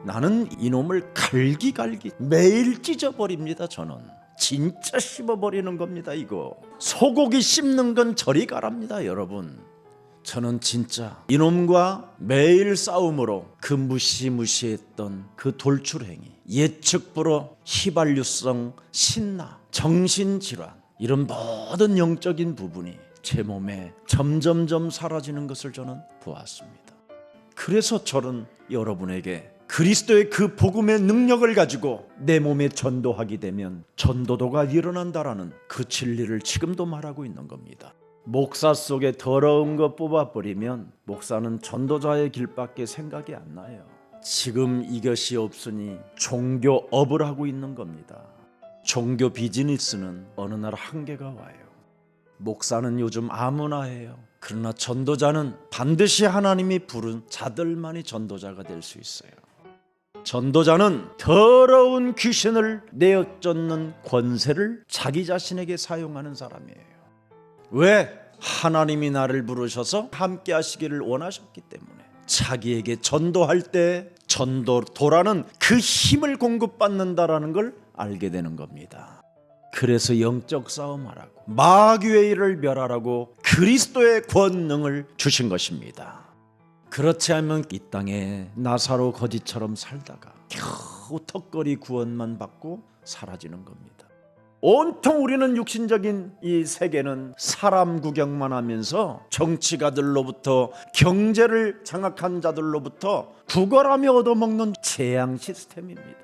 나는 이놈을 갈기갈기 매일 찢어버립니다. 저는 진짜 씹어버리는 겁니다. 이거 소고기 씹는 건 저리 가랍니다. 여러분, 저는 진짜 이놈과 매일 싸움으로 그 무시무시했던 그 돌출행위, 예측불허, 휘발유성 신나, 정신질환, 이런 모든 영적인 부분이 제 몸에 점점점 사라지는 것을 저는 보았습니다. 그래서 저는 여러분에게 그리스도의 그 복음의 능력을 가지고 내 몸에 전도하게 되면 전도도가 일어난다라는 그 진리를 지금도 말하고 있는 겁니다. 목사 속에 더러운 거 뽑아버리면 목사는 전도자의 길밖에 생각이 안 나요. 지금 이것이 없으니 종교업을 하고 있는 겁니다. 종교 비즈니스는 어느 날 한계가 와요. 목사는 요즘 아무나 해요. 그러나 전도자는 반드시 하나님이 부른 자들만이 전도자가 될 수 있어요. 전도자는 더러운 귀신을 내어쫓는 권세를 자기 자신에게 사용하는 사람이에요. 왜? 하나님이 나를 부르셔서 함께 하시기를 원하셨기 때문에. 자기에게 전도할 때 전도도라는 그 힘을 공급받는다라는 걸 알게 되는 겁니다. 그래서 영적 싸움하라고, 마귀의 일을 멸하라고 그리스도의 권능을 주신 것입니다. 그렇지 않으면 이 땅에 나사로 거지처럼 살다가 겨우 턱걸이 구원만 받고 사라지는 겁니다. 온통 우리는 육신적인 이 세계는 사람 구경만 하면서 정치가들로부터, 경제를 장악한 자들로부터 구걸하며 얻어먹는 재앙 시스템입니다.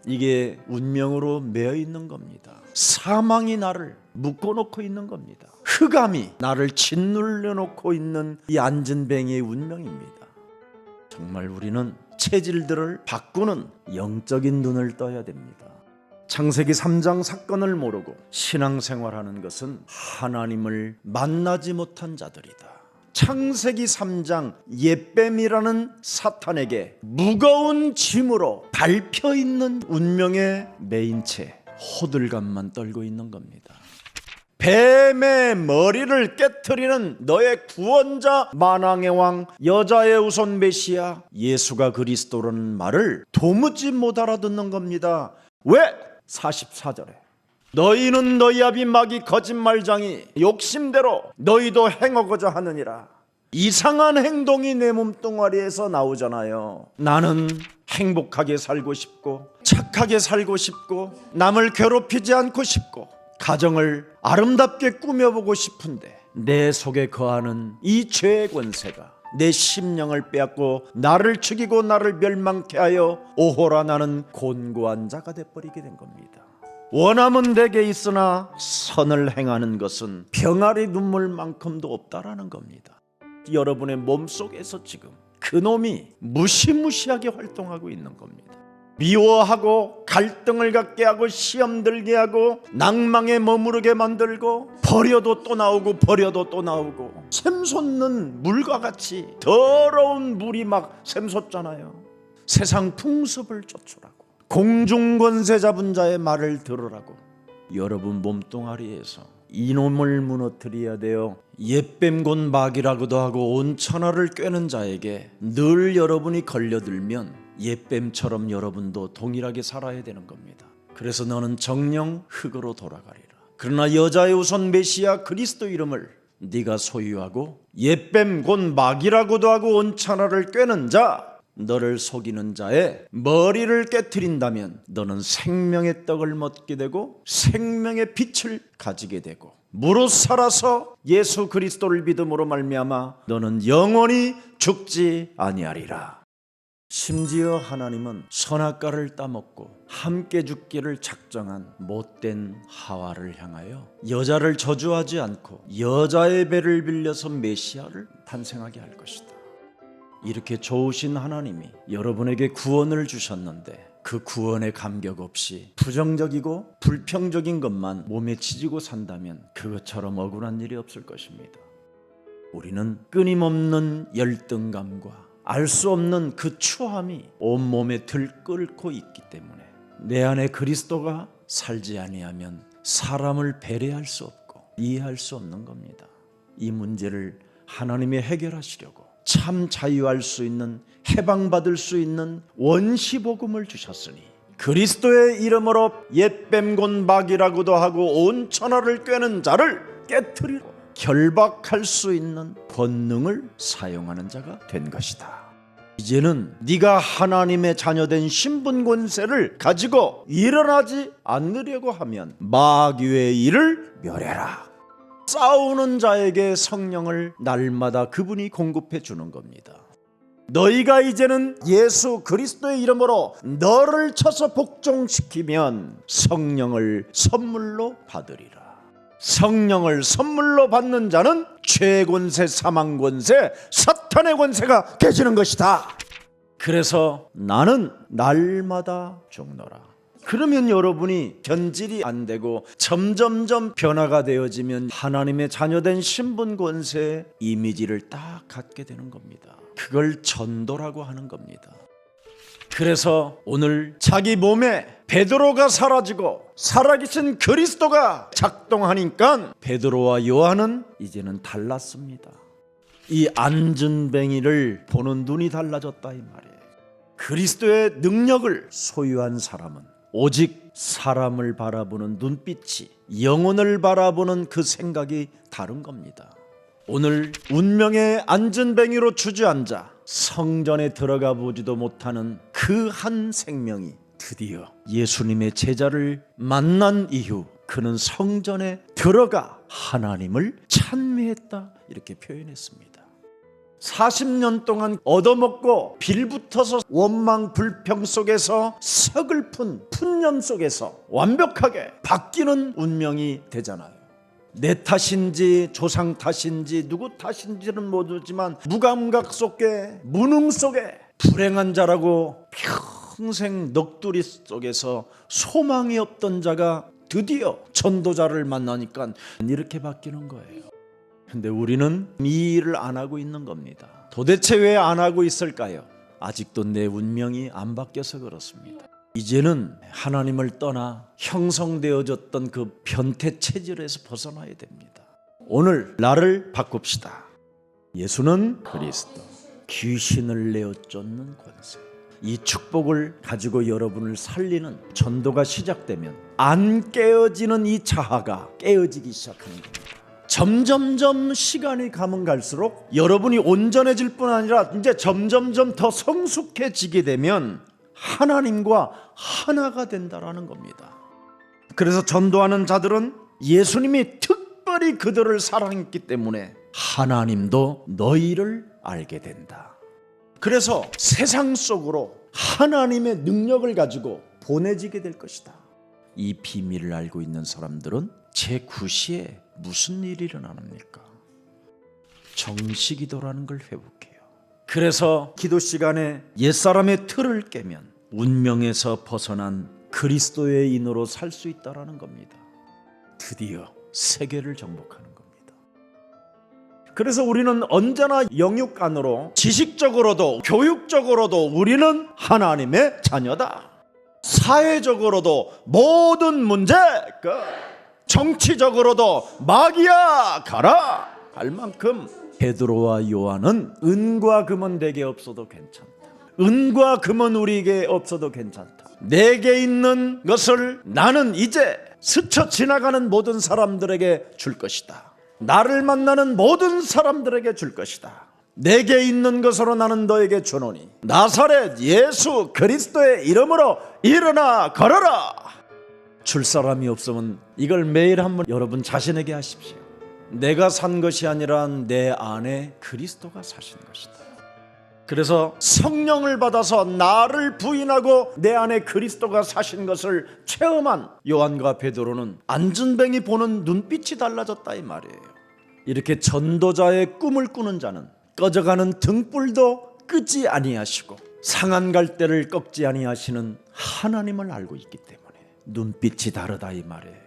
이게 운명으로 매여 있는 겁니다. 사망이 나를 묶어놓고 있는 겁니다. 흑암이 나를 짓눌려 놓고 있는 이 안전뱅이의 운명입니다. 정말 우리는 체질들을 바꾸는 영적인 눈을 떠야 됩니다. 창세기 3장 사건을 모르고 신앙생활하는 것은 하나님을 만나지 못한 자들이다. 창세기 3장 옅뱀이라는 사탄에게 무거운 짐으로 밟혀 있는 운명의 매인 채 호들갑만 떨고 있는 겁니다. 뱀의 머리를 깨트리는 너의 구원자, 만왕의 왕, 여자의 우선 메시아 예수가 그리스도라는 말을 도무지 못 알아듣는 겁니다. 왜? 44절에 너희는 너희 아비 마귀 거짓말장이 욕심대로 너희도 행하고자 하느니라. 이상한 행동이 내 몸뚱아리에서 나오잖아요. 나는 행복하게 살고 싶고 착하게 살고 싶고 남을 괴롭히지 않고 싶고 가정을 아름답게 꾸며보고 싶은데 내 속에 거하는 이 죄의 권세가 내 심령을 빼앗고 나를 죽이고 나를 멸망케 하여 오호라 나는 곤고한 자가 되어버리게 된 겁니다. 원함은 내게 있으나 선을 행하는 것은 병아리 눈물만큼도 없다라는 겁니다. 여러분의 몸속에서 지금 그놈이 무시무시하게 활동하고 있는 겁니다. 미워하고 갈등을 갖게 하고 시험 들게 하고 낭망에 머무르게 만들고 버려도 또 나오고 버려도 또 나오고 샘솟는 물과 같이 더러운 물이 막 샘솟잖아요. 세상 풍습을 쫓으라고, 공중권세 잡은 자의 말을 들으라고. 여러분 몸뚱아리에서 이놈을 무너뜨려야 돼요. 옅뱀 곧 마귀라고도 하고 온 천하를 꿰는 자에게 늘 여러분이 걸려들면 옅뱀처럼 여러분도 동일하게 살아야 되는 겁니다. 그래서 너는 정령 흙으로 돌아가리라. 그러나 여자의 우선 메시아 그리스도 이름을 네가 소유하고 옅뱀 곧 마귀라고도 하고 온 천하를 꿰는 자, 너를 속이는 자의 머리를 깨트린다면 너는 생명의 떡을 먹게 되고 생명의 빛을 가지게 되고 무릇 살아서 예수 그리스도를 믿음으로 말미암아 너는 영원히 죽지 아니하리라. 심지어 하나님은 선악과를 따먹고 함께 죽기를 작정한 못된 하와를 향하여 여자를 저주하지 않고 여자의 배를 빌려서 메시아를 탄생하게 할 것이다. 이렇게 좋으신 하나님이 여러분에게 구원을 주셨는데 그 구원에 감격 없이 부정적이고 불평적인 것만 몸에 지지고 산다면 그것처럼 억울한 일이 없을 것입니다. 우리는 끊임없는 열등감과 알 수 없는 그 추함이 온몸에 들끓고 있기 때문에 내 안에 그리스도가 살지 아니하면 사람을 배려할 수 없고 이해할 수 없는 겁니다. 이 문제를 하나님이 해결하시려고 참 자유할 수 있는, 해방받을 수 있는 원시복음을 주셨으니 그리스도의 이름으로 옛뱀곤 마귀라고도 하고 온 천하를 꿰는 자를 깨트리고 결박할 수 있는 권능을 사용하는 자가 된 것이다. 이제는 네가 하나님의 자녀된 신분 권세를 가지고 일어나지 않으려고 하면 마귀의 일을 멸해라. 싸우는 자에게 성령을 날마다 그분이 공급해 주는 겁니다. 너희가 이제는 예수 그리스도의 이름으로 너를 쳐서 복종시키면 성령을 선물로 받으리라. 성령을 선물로 받는 자는 죄의 권세, 사망 권세, 사탄의 권세가 깨지는 것이다. 그래서 나는 날마다 죽노라. 그러면 여러분이 변질이 안 되고 점점점 변화가 되어지면 하나님의 자녀된 신분 권세의 이미지를 딱 갖게 되는 겁니다. 그걸 전도라고 하는 겁니다. 그래서 오늘 자기 몸에 베드로가 사라지고 살아계신 그리스도가 작동하니까 베드로와 요한은 이제는 달랐습니다. 이 안전뱅이를 보는 눈이 달라졌다 이 말이에요. 그리스도의 능력을 소유한 사람은 오직 사람을 바라보는 눈빛이, 영혼을 바라보는 그 생각이 다른 겁니다. 오늘 운명의 안전뱅이로 주저앉아 성전에 들어가 보지도 못하는 그 한 생명이 드디어 예수님의 제자를 만난 이후 그는 성전에 들어가 하나님을 찬미했다 이렇게 표현했습니다. 40년 동안 얻어먹고 빌붙어서 원망 불평 속에서 서글픈 푼념 속에서 완벽하게 바뀌는 운명이 되잖아요. 내 탓인지 조상 탓인지 누구 탓인지는 모르지만 무감각 속에, 무능 속에 불행한 자라고 평생 넋두리 속에서 소망이 없던 자가 드디어 전도자를 만나니까 이렇게 바뀌는 거예요. 근데 우리는 이 일을 안 하고 있는 겁니다. 도대체 왜 안 하고 있을까요? 아직도 내 운명이 안 바뀌어서 그렇습니다. 이제는 하나님을 떠나 형성되어졌던 그 변태 체질에서 벗어나야 됩니다. 오늘 나를 바꿉시다. 예수는 그리스도, 귀신을 내어 쫓는 권세. 이 축복을 가지고 여러분을 살리는 전도가 시작되면 안 깨어지는 이 자아가 깨어지기 시작하는 겁니다. 점점점 시간이 가면 갈수록 여러분이 온전해질 뿐 아니라 이제 점점점 더 성숙해지게 되면 하나님과 하나가 된다라는 겁니다. 그래서 전도하는 자들은 예수님이 특별히 그들을 사랑했기 때문에 하나님도 너희를 알게 된다. 그래서 세상 속으로 하나님의 능력을 가지고 보내지게 될 것이다. 이 비밀을 알고 있는 사람들은 제9시에 무슨 일이 일어납니까? 정시기도라는 걸 회복해요. 그래서 기도 시간에 옛사람의 틀을 깨면 운명에서 벗어난 그리스도의 인으로 살 수 있다라는 겁니다. 드디어 세계를 정복하는 겁니다. 그래서 우리는 언제나 영육 안으로 지식적으로도 교육적으로도 우리는 하나님의 자녀다. 사회적으로도 모든 문제 정치적으로도 마귀야 가라 할 만큼 베드로와 요한은 은과 금은 내게 없어도 괜찮다. 은과 금은 우리에게 없어도 괜찮다. 내게 있는 것을 나는 이제 스쳐 지나가는 모든 사람들에게 줄 것이다. 나를 만나는 모든 사람들에게 줄 것이다. 내게 있는 것으로 나는 너에게 주노니 나사렛 예수 그리스도의 이름으로 일어나 걸어라. 줄 사람이 없으면 이걸 매일 한번 여러분 자신에게 하십시오. 내가 산 것이 아니라 내 안에 그리스도가 사신 것이다. 그래서 성령을 받아서 나를 부인하고 내 안에 그리스도가 사신 것을 체험한 요한과 베드로는 안전뱅이 보는 눈빛이 달라졌다 이 말이에요. 이렇게 전도자의 꿈을 꾸는 자는 꺼져가는 등불도 끄지 아니하시고 상한 갈대를 꺾지 아니하시는 하나님을 알고 있기 때문에 눈빛이 다르다 이 말이에요.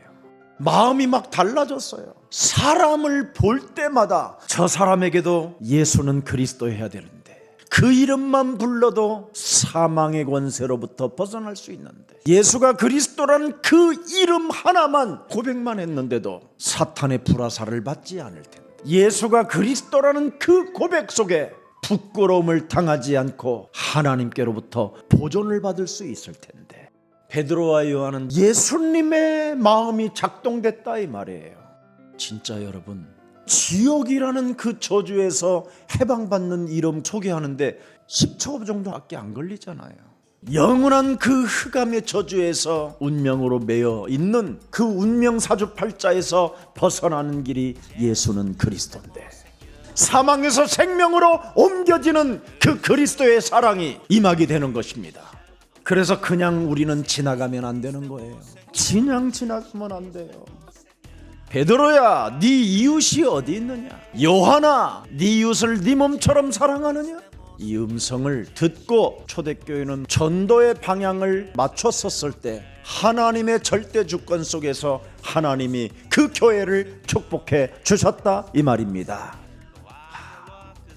마음이 막 달라졌어요. 사람을 볼 때마다 저 사람에게도 예수는 그리스도여야 되는데 그 이름만 불러도 사망의 권세로부터 벗어날 수 있는데 예수가 그리스도라는 그 이름 하나만 고백만 했는데도 사탄의 불화살을 받지 않을 텐데 예수가 그리스도라는 그 고백 속에 부끄러움을 당하지 않고 하나님께로부터 보존을 받을 수 있을 텐데, 베드로와 요한은 예수님의 마음이 작동됐다 이 말이에요. 진짜 여러분, 지옥이라는 그 저주에서 해방받는 이름 소개하는데 10초 정도밖에 안 걸리잖아요. 영원한 그 흑암의 저주에서 운명으로 매여 있는 그 운명 사주팔자에서 벗어나는 길이 예수는 그리스도인데, 사망에서 생명으로 옮겨지는 그 그리스도의 사랑이 임하게 되는 것입니다. 그래서 그냥 우리는 지나가면 안 되는 거예요. 그냥 지나가면 안 돼요. 베드로야, 네 이웃이 어디 있느냐? 요한아, 네 이웃을 네 몸처럼 사랑하느냐? 이 음성을 듣고 초대교회는 전도의 방향을 맞췄었을 때 하나님의 절대 주권 속에서 하나님이 그 교회를 축복해 주셨다 이 말입니다.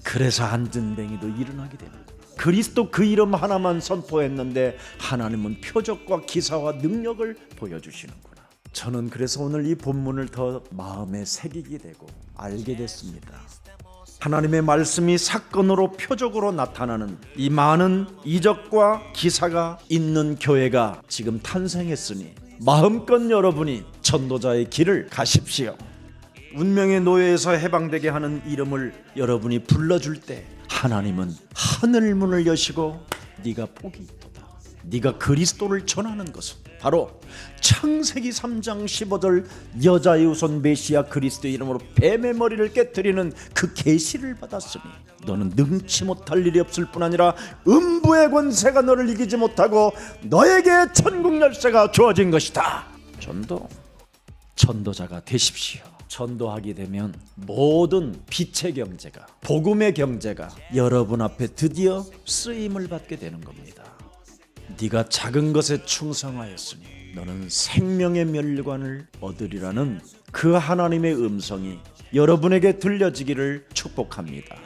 그래서 안전뱅이도 일어나게 됩니다. 그리스도 그 이름 하나만 선포했는데 하나님은 표적과 기사와 능력을 보여주시는구나. 저는 그래서 오늘 이 본문을 더 마음에 새기게 되고 알게 됐습니다. 하나님의 말씀이 사건으로 표적으로 나타나는 이 많은 이적과 기사가 있는 교회가 지금 탄생했으니 마음껏 여러분이 전도자의 길을 가십시오. 운명의 노예에서 해방되게 하는 이름을 여러분이 불러줄 때 하나님은 하늘 문을 여시고 네가 복이 있도다. 네가 그리스도를 전하는 것은 바로 창세기 3장 15절 여자의 우선 메시아 그리스도의 이름으로 뱀의 머리를 깨뜨리는 그 계시를 받았으니 너는 능치 못할 일이 없을 뿐 아니라 음부의 권세가 너를 이기지 못하고 너에게 천국 열쇠가 주어진 것이다. 전도자가 되십시오. 전도하게 되면 모든 빛의 경제가, 복음의 경제가 여러분 앞에 드디어 쓰임을 받게 되는 겁니다. 네가 작은 것에 충성하였으니 너는 생명의 멸관을 얻으리라는 그 하나님의 음성이 여러분에게 들려지기를 축복합니다.